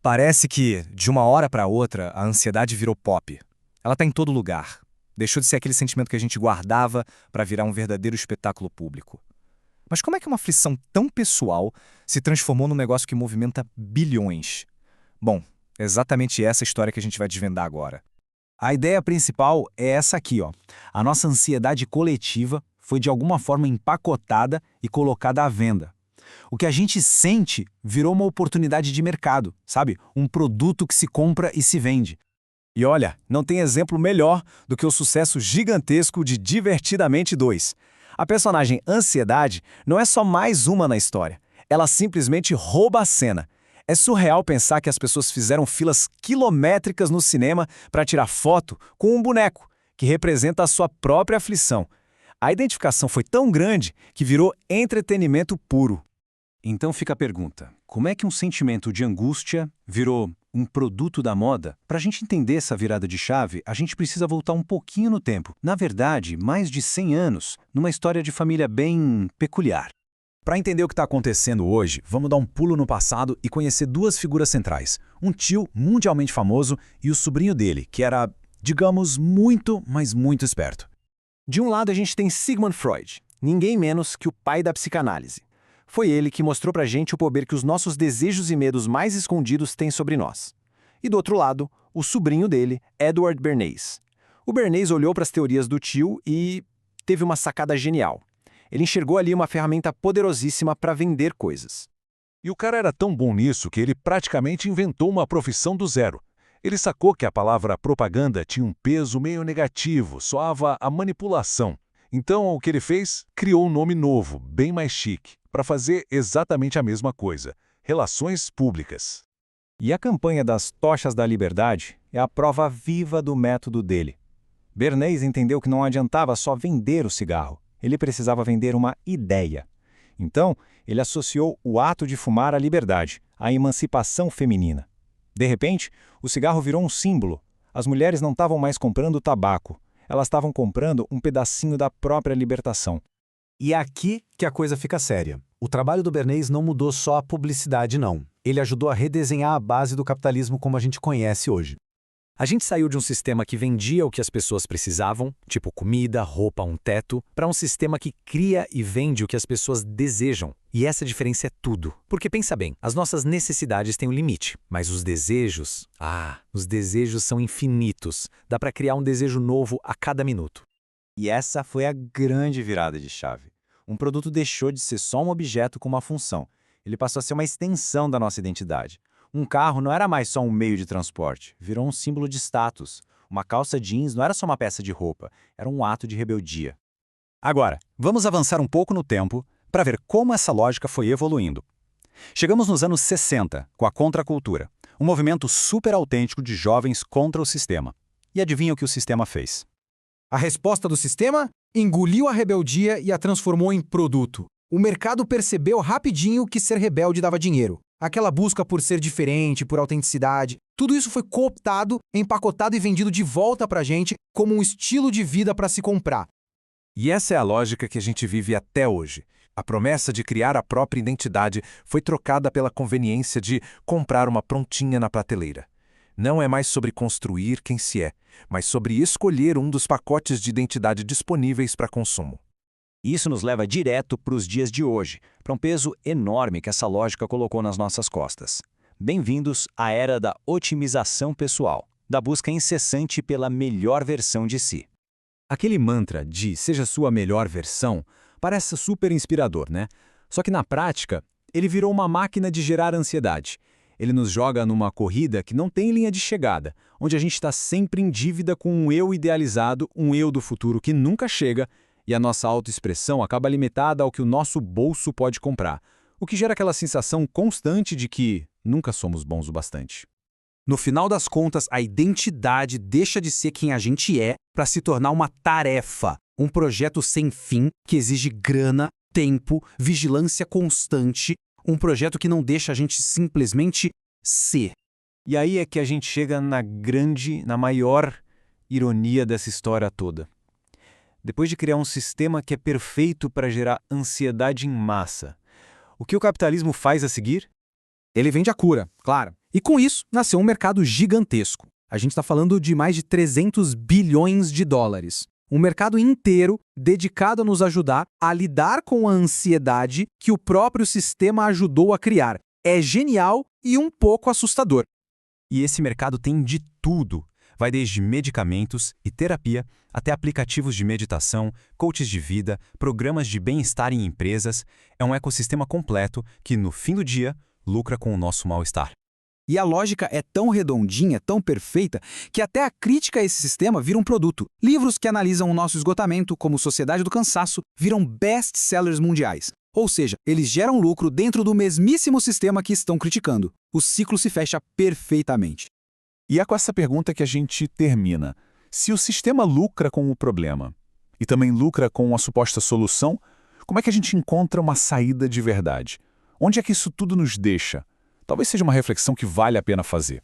Parece que, de uma hora para outra, a ansiedade virou pop. Ela está em todo lugar. Deixou de ser aquele sentimento que a gente guardava para virar um verdadeiro espetáculo público. Mas como é que uma aflição tão pessoal se transformou num negócio que movimenta bilhões? Bom, é exatamente essa história que a gente vai desvendar agora. A ideia principal é essa aqui, ó. A nossa ansiedade coletiva foi de alguma forma empacotada e colocada à venda. O que a gente sente virou uma oportunidade de mercado, sabe? Um produto que se compra e se vende. E olha, não tem exemplo melhor do que o sucesso gigantesco de Divertidamente 2. A personagem Ansiedade não é só mais uma na história. Ela simplesmente rouba a cena. É surreal pensar que as pessoas fizeram filas quilométricas no cinema para tirar foto com um boneco, que representa a sua própria aflição. A identificação foi tão grande que virou entretenimento puro. Então fica a pergunta, como é que um sentimento de angústia virou um produto da moda? Para a gente entender essa virada de chave, a gente precisa voltar um pouquinho no tempo. Na verdade, mais de 100 anos, numa história de família bem peculiar. Para entender o que está acontecendo hoje, vamos dar um pulo no passado e conhecer duas figuras centrais. Um tio mundialmente famoso e o sobrinho dele, que era, digamos, muito, mas muito esperto. De um lado a gente tem Sigmund Freud, ninguém menos que o pai da psicanálise. Foi ele que mostrou pra gente o poder que os nossos desejos e medos mais escondidos têm sobre nós. E do outro lado, o sobrinho dele, Edward Bernays. O Bernays olhou para as teorias do tio e teve uma sacada genial. Ele enxergou ali uma ferramenta poderosíssima para vender coisas. E o cara era tão bom nisso que ele praticamente inventou uma profissão do zero. Ele sacou que a palavra propaganda tinha um peso meio negativo, soava a manipulação. Então, o que ele fez? Criou um nome novo, bem mais chique, para fazer exatamente a mesma coisa: relações públicas. E a campanha das Tochas da Liberdade é a prova viva do método dele. Bernays entendeu que não adiantava só vender o cigarro, ele precisava vender uma ideia. Então, ele associou o ato de fumar à liberdade, à emancipação feminina. De repente, o cigarro virou um símbolo. As mulheres não estavam mais comprando tabaco, elas estavam comprando um pedacinho da própria libertação. E é aqui que a coisa fica séria. O trabalho do Bernays não mudou só a publicidade, não. Ele ajudou a redesenhar a base do capitalismo como a gente conhece hoje. A gente saiu de um sistema que vendia o que as pessoas precisavam, tipo comida, roupa, um teto, para um sistema que cria e vende o que as pessoas desejam. E essa diferença é tudo. Porque pensa bem, as nossas necessidades têm um limite, mas os desejos são infinitos. Dá para criar um desejo novo a cada minuto. E essa foi a grande virada de chave. Um produto deixou de ser só um objeto com uma função. Ele passou a ser uma extensão da nossa identidade. Um carro não era mais só um meio de transporte, virou um símbolo de status. Uma calça jeans não era só uma peça de roupa, era um ato de rebeldia. Agora, vamos avançar um pouco no tempo para ver como essa lógica foi evoluindo. Chegamos nos anos 60, com a contracultura, um movimento super autêntico de jovens contra o sistema. E adivinha o que o sistema fez? A resposta do sistema? Engoliu a rebeldia e a transformou em produto. O mercado percebeu rapidinho que ser rebelde dava dinheiro. Aquela busca por ser diferente, por autenticidade, tudo isso foi cooptado, empacotado e vendido de volta pra gente como um estilo de vida para se comprar. E essa é a lógica que a gente vive até hoje. A promessa de criar a própria identidade foi trocada pela conveniência de comprar uma prontinha na prateleira. Não é mais sobre construir quem se é, mas sobre escolher um dos pacotes de identidade disponíveis para consumo. Isso nos leva direto para os dias de hoje, para um peso enorme que essa lógica colocou nas nossas costas. Bem-vindos à era da otimização pessoal, da busca incessante pela melhor versão de si. Aquele mantra de seja sua melhor versão parece super inspirador, né? Só que na prática, ele virou uma máquina de gerar ansiedade. Ele nos joga numa corrida que não tem linha de chegada, onde a gente está sempre em dívida com um eu idealizado, um eu do futuro que nunca chega, e a nossa autoexpressão acaba limitada ao que o nosso bolso pode comprar, o que gera aquela sensação constante de que nunca somos bons o bastante. No final das contas, a identidade deixa de ser quem a gente é para se tornar uma tarefa, um projeto sem fim que exige grana, tempo, vigilância constante, um projeto que não deixa a gente simplesmente ser. E aí é que a gente chega na maior ironia dessa história toda. Depois de criar um sistema que é perfeito para gerar ansiedade em massa, o que o capitalismo faz a seguir? Ele vende a cura, claro. E com isso, nasceu um mercado gigantesco. A gente está falando de mais de 300 bilhões de dólares. Um mercado inteiro dedicado a nos ajudar a lidar com a ansiedade que o próprio sistema ajudou a criar. É genial e um pouco assustador. E esse mercado tem de tudo. Vai desde medicamentos e terapia até aplicativos de meditação, coaches de vida, programas de bem-estar em empresas. É um ecossistema completo que, no fim do dia, lucra com o nosso mal-estar. E a lógica é tão redondinha, tão perfeita, que até a crítica a esse sistema vira um produto. Livros que analisam o nosso esgotamento, como Sociedade do Cansaço, viram best-sellers mundiais. Ou seja, eles geram lucro dentro do mesmíssimo sistema que estão criticando. O ciclo se fecha perfeitamente. E é com essa pergunta que a gente termina. Se o sistema lucra com o problema e também lucra com a suposta solução, como é que a gente encontra uma saída de verdade? Onde é que isso tudo nos deixa? Talvez seja uma reflexão que vale a pena fazer.